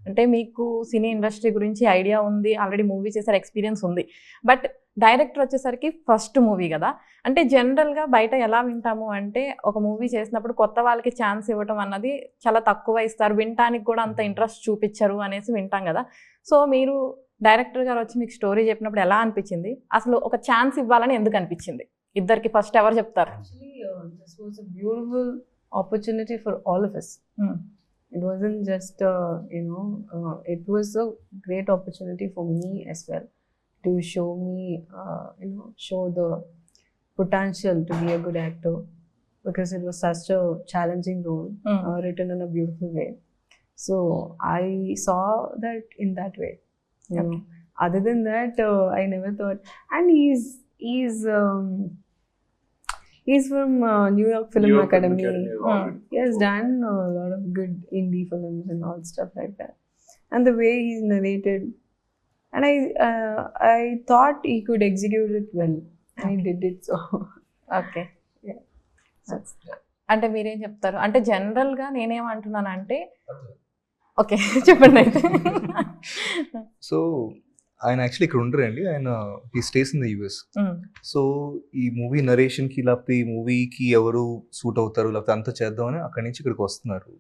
అంటే మీకు cine industry గురించి ఐడియా ఉంది, ఆల్రెడీ మూవీ చేసారు, ఎక్స్పీరియన్స్ ఉంది. బట్ డైరెక్టర్ వచ్చేసరికి ఫస్ట్ మూవీ కదా. అంటే జనరల్గా బయట ఎలా వింటాము అంటే ఒక మూవీ చేసినప్పుడు కొత్త వాళ్ళకి ఛాన్స్ ఇవ్వటం అన్నది చాలా తక్కువ ఇస్తారు, వినటానికి కూడా అంత ఇంట్రెస్ట్ చూపించరు అనేసి వింటాం కదా. సో మీరు డైరెక్టర్ గారు వచ్చి మీకు స్టోరీ చెప్పినప్పుడు ఎలా అనిపించింది, అసలు ఒక ఛాన్స్ ఇవ్వాలని ఎందుకు అనిపించింది? ఇద్దరికి ఫస్ట్ ఎవరు చెప్తారు? This was a beautiful opportunity for all of us. It wasn't just it was a great opportunity for me as well to show me show the potential to be a good actor, because it was such a challenging role, written in a beautiful way. So I saw that in that way. Okay. Other than that, I never thought. And he's from New York Film Academy. He has done a lot of good indie films and all stuff like that. And the way he's narrated, and I thought he could execute it well, and he did it. So okay. yeah. అంటే మీరేం చెప్తారు? అంటే జనరల్గా నేనేమంటున్నానంటే, okay చెప్పండి అయితే. So ఆయన actually ఇక్కడ ఉండరండి, ఆయన he stays in the US. So ఈ మూవీ నరేషన్కి లేకపోతే ఈ మూవీకి ఎవరు సూట్ అవుతారు లేకపోతే అంతా చేద్దామని అక్కడి నుంచి ఇక్కడికి వస్తున్నారు.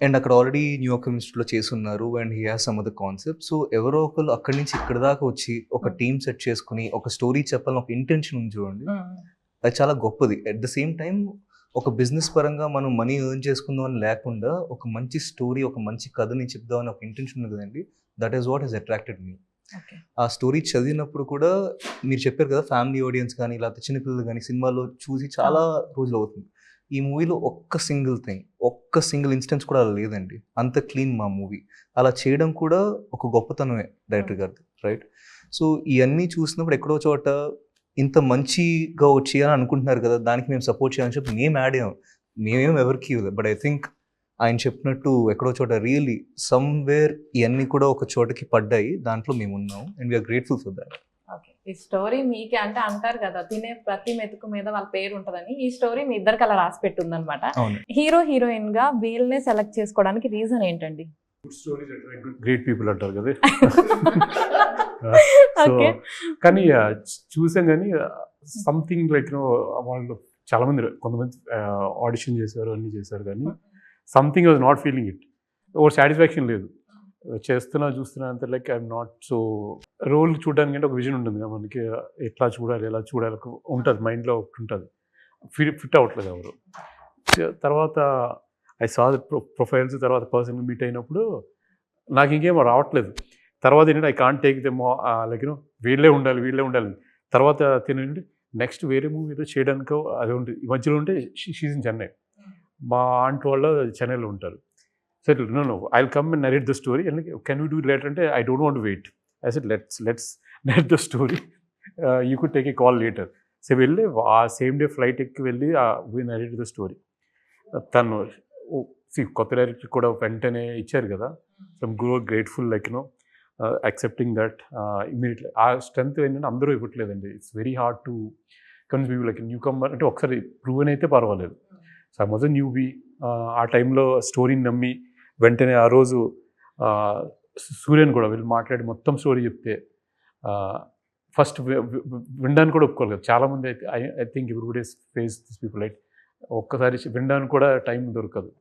అండ్ అక్కడ ఆల్రెడీ న్యూయార్క్ ఇన్స్టిట్యూట్లో చేసి ఉన్నారు, and he has some other concept. So ఎవరో ఒకరు అక్కడి నుంచి ఇక్కడ దాకా వచ్చి ఒక టీమ్ సెట్ చేసుకుని ఒక స్టోరీ చెప్పాలని ఒక ఇంటెన్షన్ ఉంది చూడండి, అది చాలా గొప్పది. అట్ ద సేమ్ టైం ఒక బిజినెస్ పరంగా మనం మనీ ఎర్న్ చేసుకుందాం అని లేకుండా ఒక మంచి స్టోరీ ఒక మంచి కథని చెప్దామని ఒక ఇంటెన్షన్ ఉంది కదండి. That is what has attracted me. ఆ స్టోరీ చదివినప్పుడు కూడా మీరు చెప్పారు కదా, ఫ్యామిలీ ఆడియన్స్ కానీ లేకపోతే చిన్నపిల్లలు కానీ సినిమాలో చూసి చాలా రోజులు అవుతుంది. ఈ మూవీలో ఒక్క సింగిల్ ఇన్స్టెన్స్ కూడా అలా లేదండి. అంత క్లీన్ మా మూవీ. అలా చేయడం కూడా ఒక గొప్పతనమే డైరెక్టర్ గారిది, రైట్? సో ఇవన్నీ చూసినప్పుడు ఎక్కడో చోట ఇంత మంచిగా చేయాలని అనుకుంటున్నారు కదా, దానికి మేము సపోర్ట్ చేయాలని చెప్పి మేము యాడ్ అయ్యాం. మేమేం ఎవరికి ఇవ్వలేదు. బట్ ఐ థింక్ ఆయన చెప్పినట్టు ఎక్కడో చోట రియల్లీ సమ్వేర్ ఇవన్నీ కూడా ఒక చోటకి పడ్డాయి, దాంట్లో మేము ఉన్నాం. And we are grateful for that. Okay. ఈ స్టోరీ మీకే అంటే అంటారు కదా, తినే ప్రతి మెతుకు మీద వాళ్ళ పేరు ఉంటుందని, ఈ స్టోరీ మీ ఇద్దరికి అలా రాసి పెట్టుంది అనమాట. హీరో హీరోయిన్ గా వీళ్ళనే సెలెక్ట్ చేసుకోవడానికి రీజన్ ఏంటండి? గ్రేట్ పీపుల్ అంటారు కదా. సో కానీ చూసాం కానీ సంథింగ్ లైక్ వాళ్ళు చాలా మంది కొంతమంది ఆడిషన్ చేశారు, అన్నీ చేశారు, కానీ something was not feeling it. ఓ సాటిస్ఫాక్షన్ లేదు. చూస్తున్నా అంతే like I'm not so role చూడడానికి అంటే ఒక విజన్ ఉంటుంది కదా మనకి, ఎట్లా చూడాలి ఎలా చూడాలి ఉంటుంది, మైండ్లో ఒకటి ఉంటుంది. ఫిట్ అవ్వట్లేదు ఎవరు. తర్వాత ఐ సా ద ప్రొఫైల్స్, తర్వాత పర్సనల్ మీట్ అయినప్పుడు నాకు ఇంకేమో రావట్లేదు. తర్వాత ఏంటంటే I can't take them like వీళ్ళే ఉండాలి. తర్వాత తినండి నెక్స్ట్ వేరే మూవీ ఏదో చేయడానికో అది ఉంటుంది. ఈ మధ్యలో ఉంటే షీజ్ ఇన్ చెన్నై, మా ఆంటీ వాళ్ళు చెన్నైలో ఉంటారు. సరే no I will come and narrate the story and can you do later అంటే I don't want wait. I said let's narrate the story, you could take a call later. So వెళ్ళి ఆ same day flight ఎక్కి వెళ్ళి we narrate the story. తను కొత్త director కూడా వెంటనే ఇచ్చారు కదా, I'm grateful like accepting that immediately. ఆ స్ట్రెంత్ ఏంటంటే అందరూ ఇవ్వట్లేదండి. It's very hard to convince people like newcomer అంటే ఒకసారి ప్రూవెన్ అయితే పర్వాలేదు. So I was a newbie. ఆ టైంలో స్టోరీని నమ్మి వెంటనే ఆ రోజు సూర్యన్ కూడా వీళ్ళు మాట్లాడి మొత్తం స్టోరీ చెప్తే ఫస్ట్ వినడానికి కూడా ఒప్పుకోవాలి కదా చాలామంది. అయితే I think everybody face this people right. ఒక్కసారి వినడానికి కూడా టైం దొరకదు.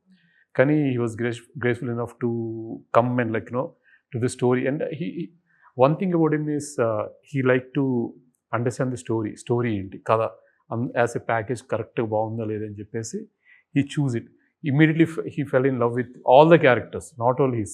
కానీ he was graceful enough to come and like to the story. And one thing about him is he like to understand the story ఏంటి కథ as a package కరెక్ట్గా బాగుందా లేదని చెప్పేసి he choose it. Immediately he fell in love with all the characters, not all his.